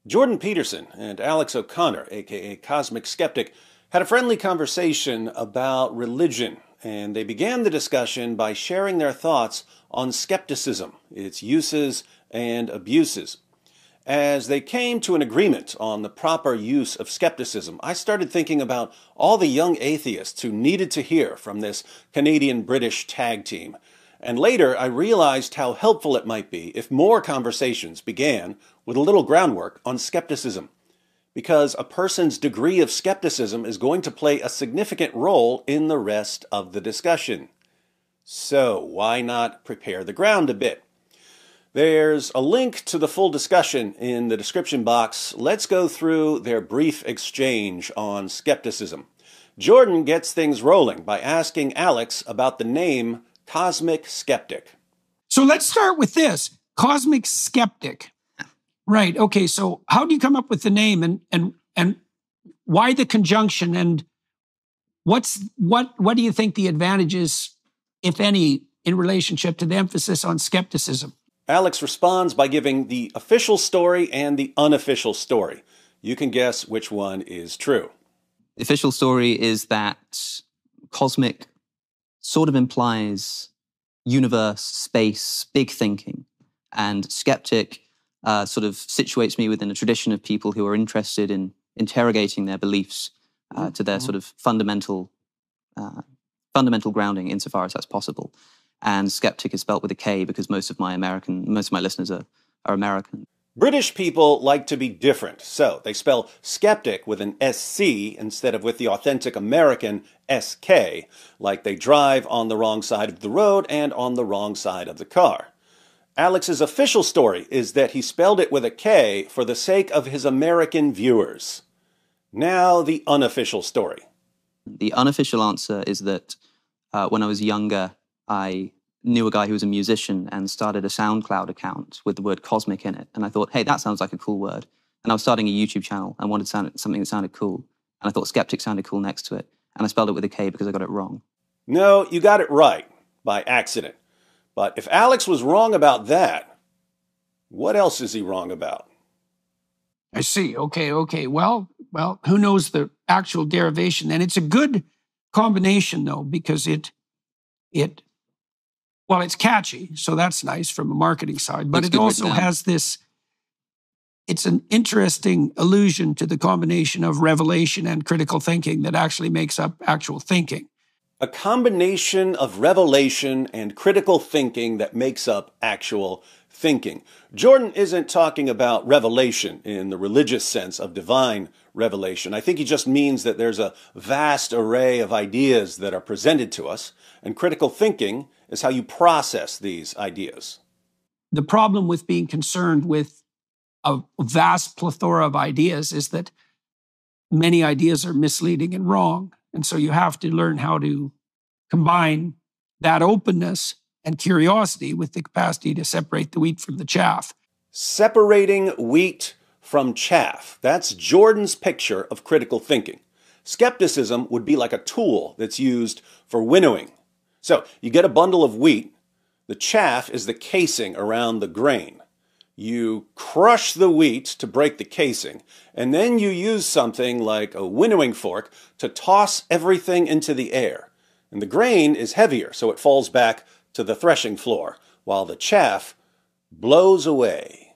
Jordan Peterson and Alex O'Connor, aka Cosmic Skeptic, had a friendly conversation about religion, and they began the discussion by sharing their thoughts on skepticism, its uses and abuses. As they came to an agreement on the proper use of skepticism, I started thinking about all the young atheists who needed to hear from this Canadian-British tag team. And later, I realized how helpful it might be if more conversations began with a little groundwork on skepticism. Because a person's degree of skepticism is going to play a significant role in the rest of the discussion. So, why not prepare the ground a bit? There's a link to the full discussion in the description box. Let's go through their brief exchange on skepticism. Jordan gets things rolling by asking Alex about the name Cosmic Skeptic. So let's start with this. Cosmic Skeptic. Right. Okay. So how do you come up with the name and why the conjunction, and what do you think the advantage is, if any, in relationship to the emphasis on skepticism? Alex responds by giving the official story and the unofficial story. You can guess which one is true. The official story is that cosmic sort of implies universe, space, big thinking. And skeptic sort of situates me within a tradition of people who are interested in interrogating their beliefs to their sort of fundamental grounding insofar as that's possible. And skeptic is spelt with a K because most of my listeners are American. British people like to be different, so they spell skeptic with an SC instead of with the authentic American SK, like they drive on the wrong side of the road and on the wrong side of the car. Alex's official story is that he spelled it with a K for the sake of his American viewers. Now the unofficial story. The unofficial answer is that when I was younger, I knew a guy who was a musician and started a SoundCloud account with the word cosmic in it. And I thought, hey, that sounds like a cool word. And I was starting a YouTube channel and wanted something that sounded cool. And I thought skeptic sounded cool next to it. And I spelled it with a K because I got it wrong. No, you got it right, by accident. But if Alex was wrong about that, what else is he wrong about? I see. Okay. Well, who knows the actual derivation? And it's a good combination, though, because it's catchy, so that's nice from a marketing side, but it also has this, it's an interesting allusion to the combination of revelation and critical thinking that actually makes up actual thinking. A combination of revelation and critical thinking that makes up actual thinking. Jordan isn't talking about revelation in the religious sense of divine revelation. I think he just means that there's a vast array of ideas that are presented to us, and critical thinking is how you process these ideas. The problem with being concerned with a vast plethora of ideas is that many ideas are misleading and wrong. And so you have to learn how to combine that openness and curiosity with the capacity to separate the wheat from the chaff. Separating wheat from chaff. That's Jordan's picture of critical thinking. Skepticism would be like a tool that's used for winnowing. So you get a bundle of wheat. The chaff is the casing around the grain. You crush the wheat to break the casing, and then you use something like a winnowing fork to toss everything into the air. And the grain is heavier, so it falls back to the threshing floor, while the chaff blows away.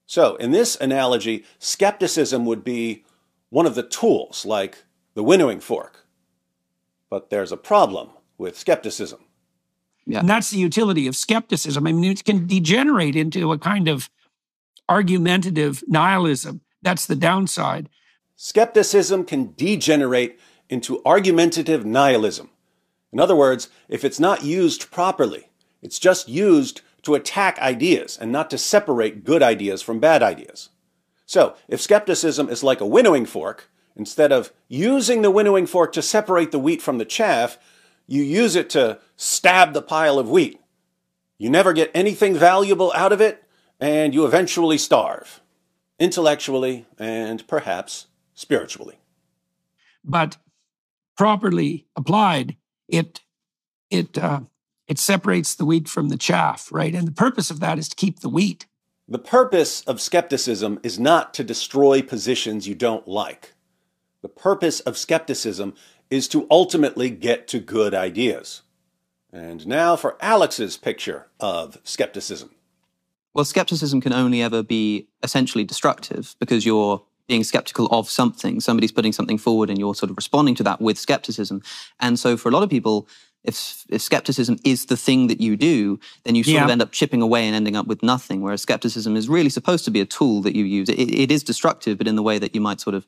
So, in this analogy, skepticism would be one of the tools, like the winnowing fork. But there's a problem with skepticism. Yeah. And that's the utility of skepticism. I mean, it can degenerate into a kind of argumentative nihilism. That's the downside. Skepticism can degenerate into argumentative nihilism. In other words, if it's not used properly, it's just used to attack ideas and not to separate good ideas from bad ideas. So, if skepticism is like a winnowing fork, instead of using the winnowing fork to separate the wheat from the chaff, you use it to stab the pile of wheat. You never get anything valuable out of it, and you eventually starve, intellectually and perhaps spiritually. But properly applied, it separates the wheat from the chaff, right? And the purpose of that is to keep the wheat. The purpose of skepticism is not to destroy positions you don't like. The purpose of skepticism is to ultimately get to good ideas. And now for Alex's picture of skepticism. Well, skepticism can only ever be essentially destructive because you're being skeptical of something. Somebody's putting something forward and you're sort of responding to that with skepticism. And so for a lot of people, if skepticism is the thing that you do, then you sort of end up chipping away and ending up with nothing, whereas skepticism is really supposed to be a tool that you use. It is destructive, but in the way that you might sort of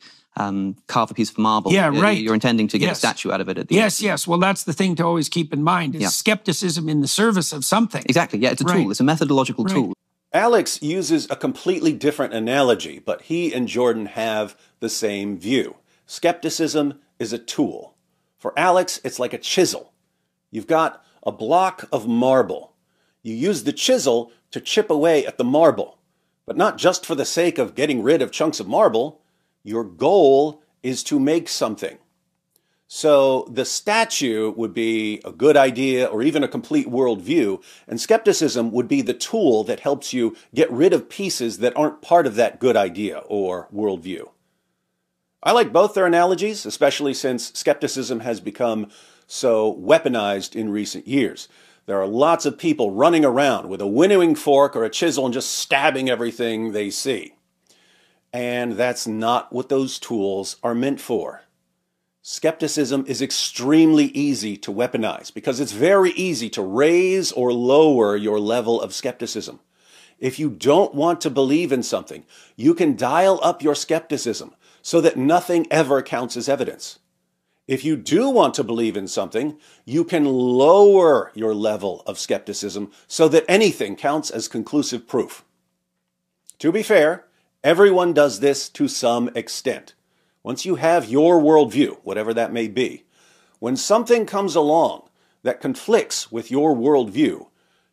carve a piece of marble. Yeah, right. You're intending to get a statue out of it at the end. Yes. Well, that's the thing to always keep in mind is skepticism in the service of something. Exactly. Yeah, it's a tool. It's a methodological tool. Alex uses a completely different analogy, but he and Jordan have the same view. Skepticism is a tool. For Alex, it's like a chisel. You've got a block of marble. You use the chisel to chip away at the marble, but not just for the sake of getting rid of chunks of marble. Your goal is to make something. So the statue would be a good idea or even a complete worldview, and skepticism would be the tool that helps you get rid of pieces that aren't part of that good idea or worldview. I like both their analogies, especially since skepticism has become so weaponized in recent years. There are lots of people running around with a winnowing fork or a chisel and just stabbing everything they see. And that's not what those tools are meant for. Skepticism is extremely easy to weaponize because it's very easy to raise or lower your level of skepticism. If you don't want to believe in something, you can dial up your skepticism so that nothing ever counts as evidence. If you do want to believe in something, you can lower your level of skepticism so that anything counts as conclusive proof. To be fair, everyone does this to some extent. Once you have your worldview, whatever that may be, when something comes along that conflicts with your worldview,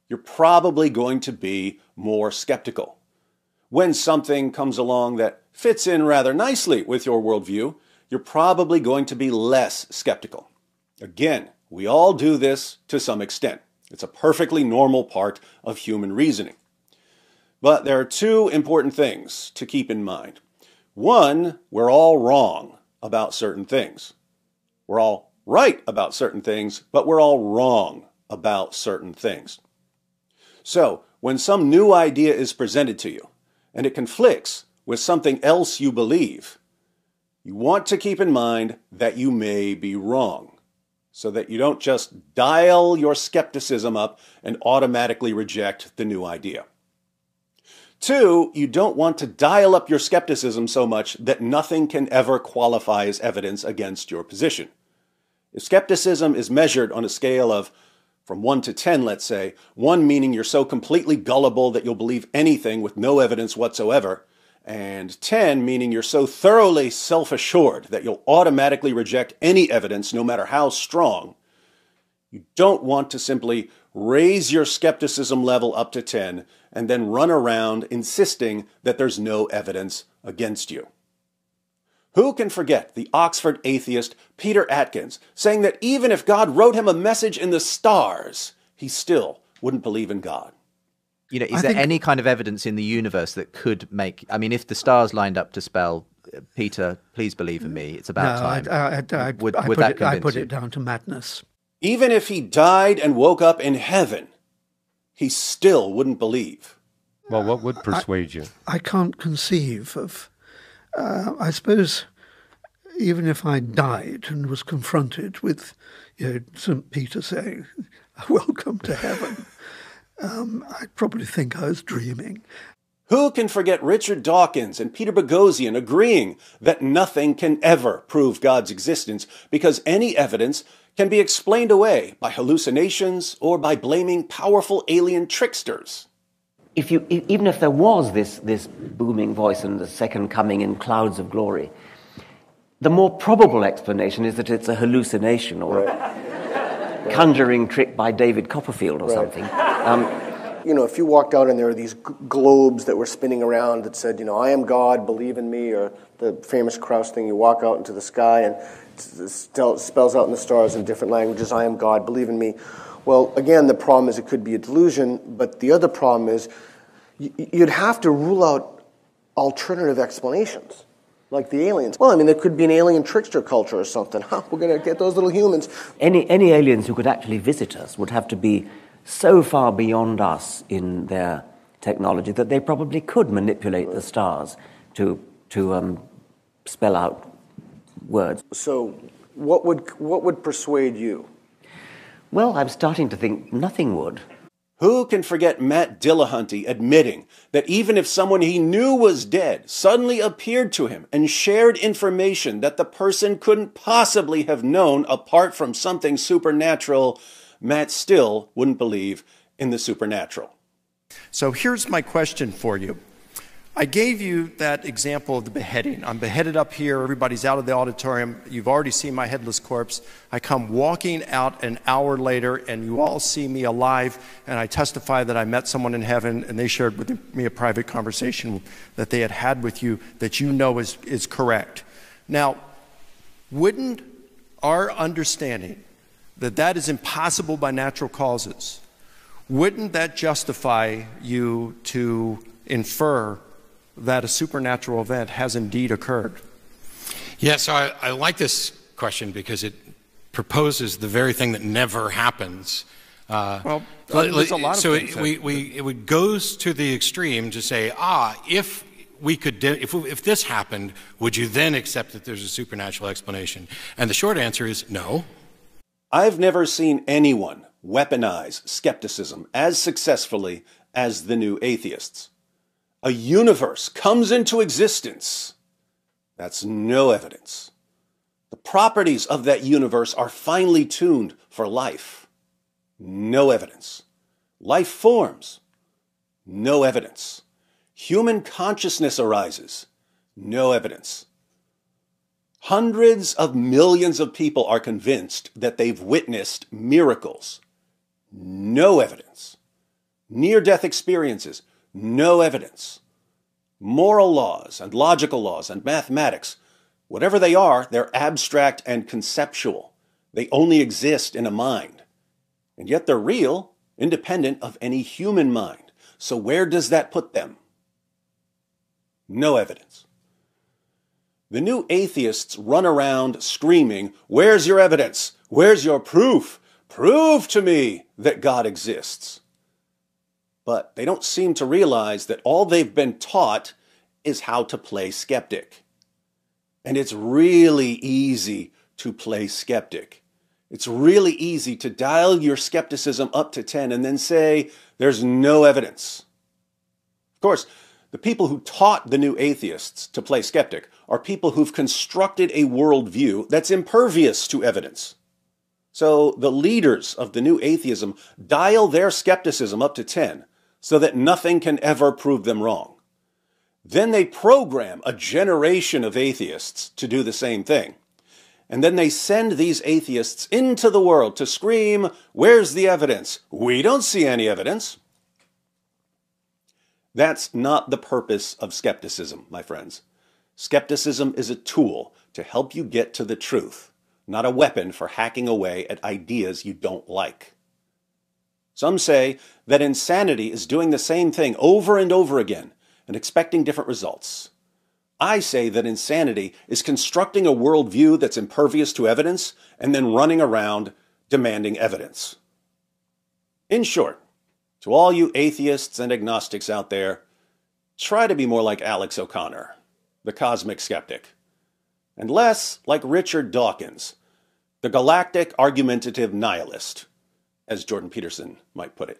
you're probably going to be more skeptical. When something comes along that fits in rather nicely with your worldview, you're probably going to be less skeptical. Again, we all do this to some extent. It's a perfectly normal part of human reasoning. But there are two important things to keep in mind. One, we're all wrong about certain things. We're all right about certain things, but we're all wrong about certain things. So, when some new idea is presented to you, and it conflicts with something else you believe, you want to keep in mind that you may be wrong, so that you don't just dial your skepticism up and automatically reject the new idea. Two, you don't want to dial up your skepticism so much that nothing can ever qualify as evidence against your position. If skepticism is measured on a scale of from 1 to 10, let's say, 1 meaning you're so completely gullible that you'll believe anything with no evidence whatsoever, and 10 meaning you're so thoroughly self-assured that you'll automatically reject any evidence no matter how strong, you don't want to simply raise your skepticism level up to 10 and then run around insisting that there's no evidence against you. Who can forget the Oxford atheist Peter Atkins saying that even if God wrote him a message in the stars, he still wouldn't believe in God? You know, is there any kind of evidence in the universe that could make, I mean, if the stars lined up to spell, Peter, please believe in me, it's about time. I put it down to madness. Even if he died and woke up in heaven, he still wouldn't believe. Well, what would persuade you? I can't conceive of, I suppose, even if I died and was confronted with St. Peter saying, welcome to heaven, I'd probably think I was dreaming. Who can forget Richard Dawkins and Peter Boghossian agreeing that nothing can ever prove God's existence because any evidence can be explained away by hallucinations or by blaming powerful alien tricksters? Even if there was this booming voice and the second coming in clouds of glory, the more probable explanation is that it's a hallucination or a conjuring trick by David Copperfield or something. If you walked out and there were these globes that were spinning around that said, I am God, believe in me, or the famous Krauss thing, you walk out into the sky and it spells out in the stars in different languages, I am God, believe in me. Well, again, the problem is it could be a delusion, but the other problem is you'd have to rule out alternative explanations, like the aliens. Well, I mean, there could be an alien trickster culture or something. We're going to get those little humans. Any aliens who could actually visit us would have to be so far beyond us in their technology that they probably could manipulate the stars to spell out words. So what would persuade you? Well, I'm starting to think nothing would. Who can forget Matt Dillahunty admitting that even if someone he knew was dead suddenly appeared to him and shared information that the person couldn't possibly have known apart from something supernatural, Matt still wouldn't believe in the supernatural? So here's my question for you. I gave you that example of the beheading. I'm beheaded up here, everybody's out of the auditorium, you've already seen my headless corpse. I come walking out an hour later and you all see me alive, and I testify that I met someone in heaven and they shared with me a private conversation that they had with you that you know is correct. Now, wouldn't our understanding that that is impossible by natural causes, wouldn't that justify you to infer that a supernatural event has indeed occurred? Yeah, so I like this question because it proposes the very thing that never happens. Well, there's a lot of things. So it goes to the extreme to say, if we could, if this happened, would you then accept that there's a supernatural explanation? And the short answer is no. I've never seen anyone weaponize skepticism as successfully as the new atheists. A universe comes into existence. That's no evidence. The properties of that universe are finely tuned for life. No evidence. Life forms. No evidence. Human consciousness arises. No evidence. Hundreds of millions of people are convinced that they've witnessed miracles. No evidence. Near-death experiences. No evidence. Moral laws and logical laws and mathematics, whatever they are, they're abstract and conceptual. They only exist in a mind. And yet they're real, independent of any human mind. So where does that put them? No evidence. The new atheists run around screaming, "Where's your evidence? Where's your proof? Prove to me that God exists." But they don't seem to realize that all they've been taught is how to play skeptic. And it's really easy to play skeptic. It's really easy to dial your skepticism up to 10 and then say, there's no evidence. Of course, the people who taught the new atheists to play skeptic are people who've constructed a worldview that's impervious to evidence. So the leaders of the new atheism dial their skepticism up to 10 so that nothing can ever prove them wrong. Then they program a generation of atheists to do the same thing. And then they send these atheists into the world to scream, "Where's the evidence? We don't see any evidence." That's not the purpose of skepticism, my friends. Skepticism is a tool to help you get to the truth, not a weapon for hacking away at ideas you don't like. Some say that insanity is doing the same thing over and over again and expecting different results. I say that insanity is constructing a worldview that's impervious to evidence and then running around demanding evidence. In short, to all you atheists and agnostics out there, try to be more like Alex O'Connor, the cosmic skeptic, and less like Richard Dawkins, the galactic argumentative nihilist, as Jordan Peterson might put it.